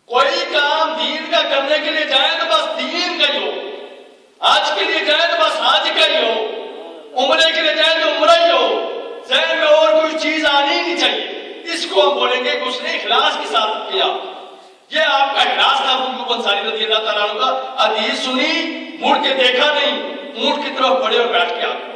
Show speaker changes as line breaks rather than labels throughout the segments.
کوئی کام دین کا کرنے کے لیے جائیں تو بس دین کا ہی ہو، حج کے لیے جائیں تو بس حج کا ہی ہو، عمرے کے لیے جائیں تو عمرہ ہی ہو، ذہن میں اور کوئی چیز آنی ہی نہیں چاہیے. اس کو ہم بولیں گے کہ اس نے اخلاص کے ساتھ کیا. یہ آپ کا اخلاص تھا. ابو ایوب انصاری رضی اللہ تعالیٰ عنہ کا حدیث سنی، مڑ کے دیکھا نہیں، اونٹ کی طرف بڑے اور بیٹھ کے آ گئے.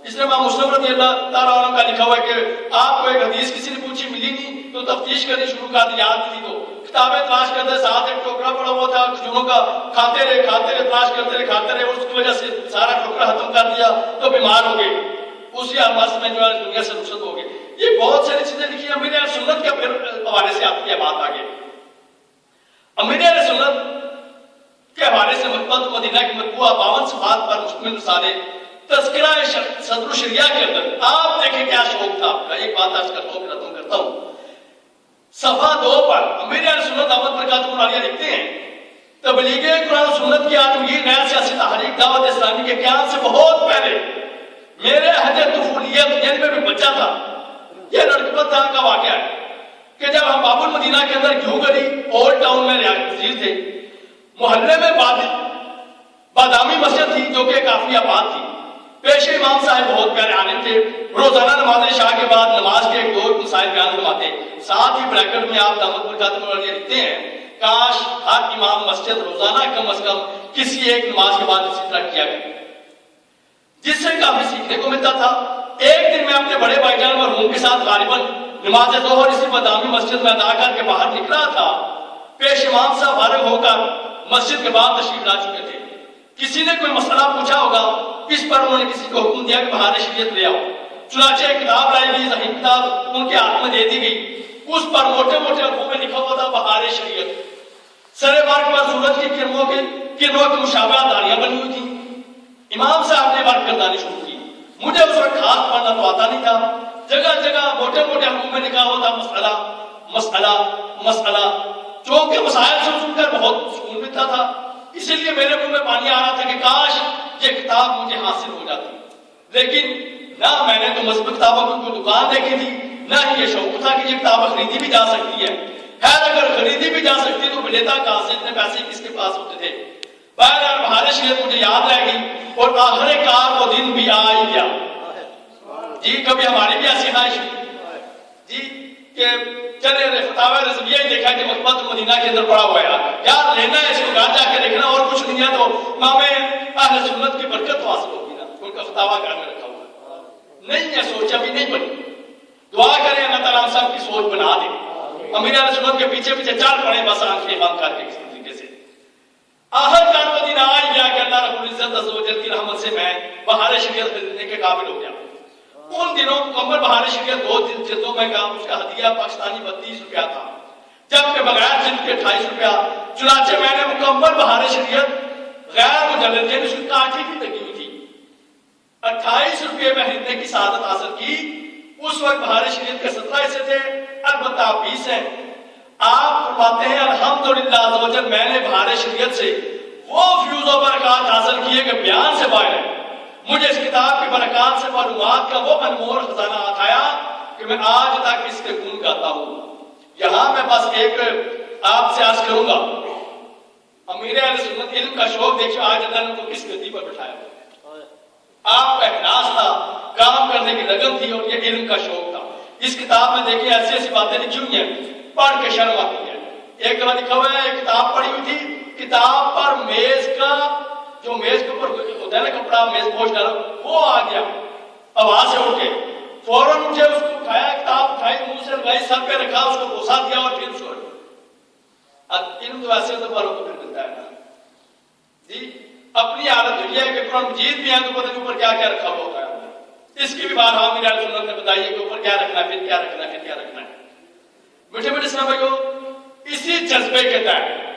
اس نے امام مسلم رضی اللہ تعالیٰ عنہ کا لکھا ہوا ہے کہ آپ کو ایک حدیث کسی نے پوچھی، ملی نہیں تو تفتیش کرنی شروع کر دی. یاد تھی تو کتابیں تلاش کرتے، ساتھ ایک ٹوکرا پڑا ہوا تھا کھجوروں کا، کھاتے رہے تلاش کرتے رہے. اس کی وجہ سے سارا ٹوکرا ختم کر دیا تو بیمار ہو گئے. اسی عرصے میں جو ہے دنیا سے رخصت ہو گئے. یہ بہت ساری چیزیں لکھی ہیں. امیر اہل سنت کے پھر حوالے سے آتی ہے بات آگے. امیر اہل سنت کے حوالے سے مکتبۃ مدینہ کی مطبوعہ 52 صفحات پر مشتمل رسالے تذکرہ صدر الشریعہ کے اندر آپ دیکھیں کیا شوق تھا آپ کا. ایک بات آج کرتا ہوں، ختم کرتا ہوں. صفحہ 2 پر امیر اہل سنت احمد برکاتہ العالیہ لکھتے ہیں، تبلیغ قرآن سنت کی عالمگیر نیا سیاسی تحریک دعوت اسلامی کے قیام سے بہت پہلے میرے عہد طفولیت یعنی میں بھی بچہ تھا. یہ لڑکپت کا واقعہ ہے کہ جب ہم باب المدینہ کے اندر گھیو گلی اولڈ ٹاؤن میں پذیر تھے، محلے میں بادامی مسجد تھی جو کہ کافی آباد تھی. پیش امام صاحب بہت پیارے عالم تھے. روزانہ نماز شاہ کے بعد نماز کے ایک دو مسائل بیان فرماتے. ساتھ ہی بریکٹ میں آپ دامت برکاتہ العالیہ لکھتے ہیں، کاش ہر امام مسجد روزانہ کم از کم کسی ایک نماز کے بعد اسی طرح کیا گیا، جس سے کافی سیکھنے کو ملتا تھا. ایک دن میں اپنے بڑے بھائی جان مرحوم کے ساتھ غالباً نماز ظہر اسی بادامی مسجد میں ادا کر کے باہر نکلا تھا. پیش امام صاحب فارغ ہو کر مسجد کے بعد تشریف لا چکے تھے. کسی نے کوئی مسئلہ پوچھا ہوگا، اس پر انہوں نے کسی کو حکم دیا کہ بہار شریعت لے آؤ. چنانچہ ایک کتاب لائی گئی، صحیح کتاب ان کے ہاتھ میں دے دی گئی. اس پر موٹے موٹے حروف میں لکھا ہوا تھا بہار شریعت. سرے بار کے بعد سورج کی کرنوں کی مشابہت داریاں بنی ہوئی تھی. امام صاحب نے بات کردانی شروع کی. مجھے اس وقت خاص پڑھنا تو آتا نہیں تھا. جگہ جگہ موٹے موٹے حروف میں لکھا ہوا تھا مسئلہ مسئلہ مسئلہ. چونکہ مسائل سے سن کر بہت سکون ملتا تھا، اسی لیے میرے منہ میں پانی آ رہا تھا کہ کاش یہ کتاب مجھے حاصل ہو جاتی. لیکن نہ میں نے تو مذہبی کتابوں کی کوئی دکان دیکھی تھی، نہ ہی یہ شوق تھا کہ یہ کتاب خریدی بھی جا سکتی ہے. خیر اگر خریدی بھی جا سکتی تو لیتا کہاں سے، اتنے پیسے کس کے پاس ہوتے تھے. بہرحال بہار شریعت مجھے یاد رہ گئی اور آخر کار وہ دن بھی آ ہی گیا. جی کبھی ہماری بھی ایسی خواہش جی کہ چلے فتاوی رضویہ ہی دیکھا کہ مکتبۃ المدینہ کے اندر پڑا ہوا ہے، یار لینا ہے اس کو، گھر جا کے دیکھنا اور کچھ نہیں ہے تو امام اہل سنت کی برکت حاصل ہوگی نا. ان کا فتاوی گھر میں رکھا ہوا نہیں ہے، سوچ ابھی نہیں بنی. دعا کریں اللہ تعالیٰ ہم سب کی سوچ بنا دے. امیر اہل سنت کے پیچھے پیچھے چل پڑے بس آنکھیں بند کر کے کسی طریقے سے. آخر کار وہ دن آ ہی گیا کہ اللہ رب العزت عز و جل کی رحمت سے میں بہار شریعت خریدنے کے قابل ہو گیا. ان دنوں مکمل بہار شریعت 2 جلدوں میں کام، اس کا ہدیہ پاکستانی 32 روپیہ تھا، جبکہ بغیر جلد کے 28 روپیہ. چنانچہ میں نے مکمل بہار شریعت غیر مجلد یعنی اس کی کاٹھی بھی لگی ہوئی تھی 28 روپے میں خریدنے کی سعادت حاصل کی. اس وقت بہار شریعت کے 17 حصے تھے، البتہ 20 ہیں. آپ فرماتے ہیں الحمدللہ عز و جل میں نے بہار شریعت سے وہ فیوز و برکات حاصل کیے کہ بیان سے باہر ہے. مجھے اس کتاب کی برکات سے معلومات کا وہ انمول خزانہ آیا کہ میں آج تک اس کے گن گاتا ہوں. یہاں میں بس ایک آپ سے عرض کروں گا، امیر اہل سنت علم کا شوق دیکھو آج اللہ نے کو کس گدی پر بٹھایا. آپ کا احساس تھا، کام کرنے کی لگن تھی اور یہ علم کا شوق تھا. اس کتاب میں دیکھیں ایسی ایسی باتیں لکھی ہوئی ہیں، پڑھ کے شرم آتی ہے. ایک دفعہ لکھا ہوا ہے، ایک کتاب پڑھی ہوئی تھی، کتاب پر میز کا جو میز کے اوپر ہوتا ہے نا کپڑا، میز پوش ڈالا، وہ آ گیا آواز سے اٹھ کے. فوراً اٹھے، اس کو اٹھایا، کتاب اٹھائی، منہ سے لگائی، سر پہ رکھا، اس کو بوسا دیا اور پھر اس کو علم تو ایسے تو والوں کو پھر ملتا ہے نا جی. اپنی عادت یہ ہے کہ قرآن مجید بھی ہے تو پتہ نہیں اوپر کیا کیا رکھا ہوا ہوتا ہے. اس کی بھی بات ہم میرے سنت نے بتائی ہے کہ اوپر کیا رکھنا ہے، پھر کیا رکھنا ہے، پھر کیا رکھنا ہے. میٹھے میٹھے اسلام بھائیو، اسی جذبے کے تحت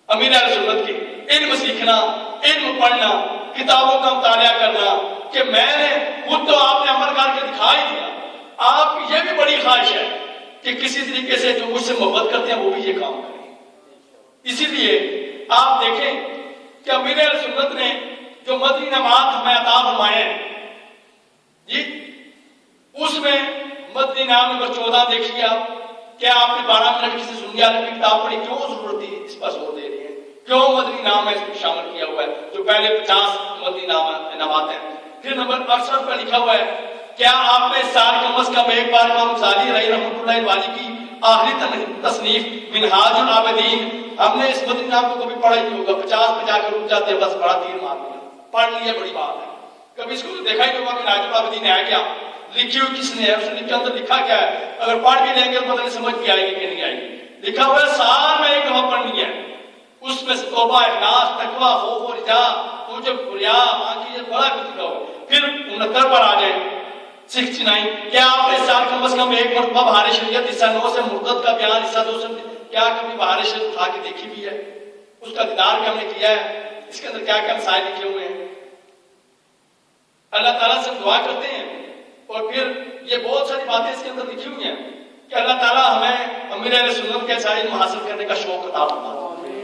امیر اہل سنت کے علم سیکھنا، علم پڑھنا، کتابوں کا مطالعہ کرنا کہ میں نے خود تو آپ نے عمل کر کے دکھا ہی دیا. آپ کی یہ بھی بڑی خواہش ہے کہ کسی طریقے سے جو مجھ سے محبت کرتے ہیں وہ بھی یہ کام کریں. اسی لیے آپ دیکھیں کہ امیر اہل سنت نے جو مدنی نماز ہمیں عطا فرمائے ہیں جی، اس میں مدنی نام نمبر 14 دیکھیے آپ، کیا آپ نے 12 منٹ کسی سنی عالم کی کتاب پڑھی؟ کیوں ضرورت تھی اس پر زور دے رہی ہے؟ کیوں مدنی نام ہے اس میں شامل کیا ہوا ہے جو پہلے 50 مدنی نامات ہیں؟ پھر نمبر 68 پر لکھا ہوا ہے کیا آپ نے سال کم از کم ایک بار امام غزالی رحمۃ اللہ علیہ کی آخری تصنیف منہاج العابدین، ہم نے اس مدنی نام کو کبھی پڑھا ہی نہیں ہوگا، 50 پہ جا کے رک جاتے ہیں، بس بڑا تیر مار دیا، پڑھ لیا بڑی بات ہے، کبھی اس کو دیکھا ہی نہیں ہوگا منہاج العابدین ہے کیا، لکھی ہوئی کس نے ہے، اس نے اندر لکھا کیا ہے، اگر پڑھ بھی لیں گے تو پتہ نہیں سمجھ بھی آئے گی کہ نہیں آئے گی، لکھا ہوا ہے سال میں ایک دفعہ پڑھنی ہے، اس میں سے توبہ، اخلاص، تقویٰ، خوف و رجا، عجب، ریا، آنکھی، بڑا کچھ لکھا ہوا ہے۔ پھر 69 پر آ جائیں 69، کیا آپ نے سال کم از کم ایک مرتبہ بہار شریعت حصہ 9 سے مرتد کا بیان حصہ 2 سے کیا کبھی بہار شریعت اٹھا کے دیکھی بھی ہے؟ اس کا دیدار بھی ہم نے کیا ہے، اس کے اندر کیا کیا مسائل لکھے ہوئے ہیں، اللہ تعالیٰ سے دعا کرتے ہیں، اور پھر یہ بہت ساری باتیں اس کے اندر لکھی ہوئی ہیں کہ اللہ تعالیٰ ہمیں امیر اہل سنت کے سائے علم حاصل کرنے کا شوق عطا فرمائے۔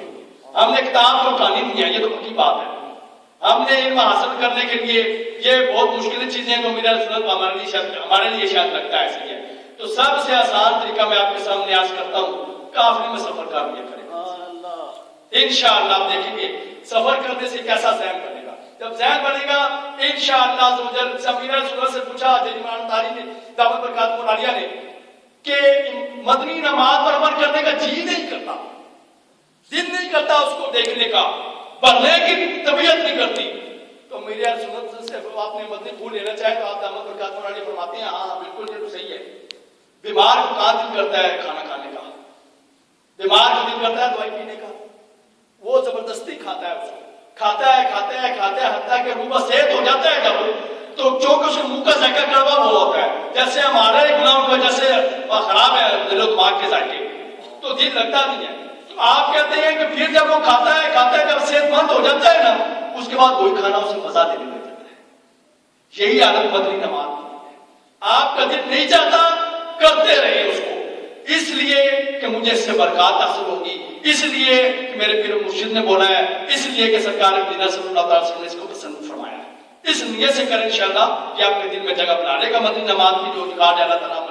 ہم نے کتاب کو کہانی نہیں ہے، یہ تو پکی بات ہے، ہم نے علم حاصل کرنے کے لیے یہ بہت مشکل چیزیں ہیں جو امیر اہل سنت ہمارے لیے شاید لگتا ہے ایسے ہی ہے، تو سب سے آسان طریقہ میں آپ کے سامنے عرض کرتا ہوں، کافری میں سفر کر لیا کریں، انشاءاللہ آپ دیکھیں گے سفر کرنے سے کیسا ذہن بنے گا، جب ذہن بنے گا انشاءاللہ امیر اہل سنت سے پوچھا حضرت عمران طاری نے دعوت برکات ملالیہ نے کہ مدنی نماز پر عمل کرنے کا جی نہیں کرتا، دل نہیں کرتا اس کو دیکھنے کا، پڑھنے کی طبیعت نہیں کرتی، تو میرے اہل سنت سے آپ نے مدنی پھول لینا چاہے تو آپ دعوت برکات ملالیہ فرماتے ہیں ہاں بالکل یہ تو صحیح ہے، بیمار کو کہاں دل کرتا ہے کھانا کھانے کا، بیمار کو دل کرتا ہے دوائی پینے کا، وہ زبردستی کھاتا ہے، اس کو کھاتا ہے حتیٰ کہ روح صحت ہو جاتا ہے جب تو چونکہ اس منہ کا ذائقہ کڑوا وہ ہوتا ہے، جیسے ہمارے گناہوں کی وجہ سے خراب ہے دل و دماغ کے ذائقے، تو دل لگتا نہیں ہے، تو آپ کہتے ہیں کہ پھر جب وہ کھاتا ہے جب صحت مند ہو جاتا ہے نا اس کے بعد وہی کھانا اسے مزہ دینے لگ جاتا ہے، یہی عادت مدنی نماز کی ہے، آپ کا دل نہیں چاہتا کرتے رہے اس کو، اس لیے کہ مجھے اس سے برکات حاصل ہوگی، اس لیے کہ میرے پیر مرشد نے بولا ہے، اس لیے کہ سرکار مدینہ صلی اللہ تعالی وسلم نے اس کو پسند فرمایا ہے، اس نیت سے کریں انشاءاللہ کہ آپ کے دل میں جگہ بنا لے گا مدنی نماز کی جو ریکارڈ ہے اللہ تعالیٰ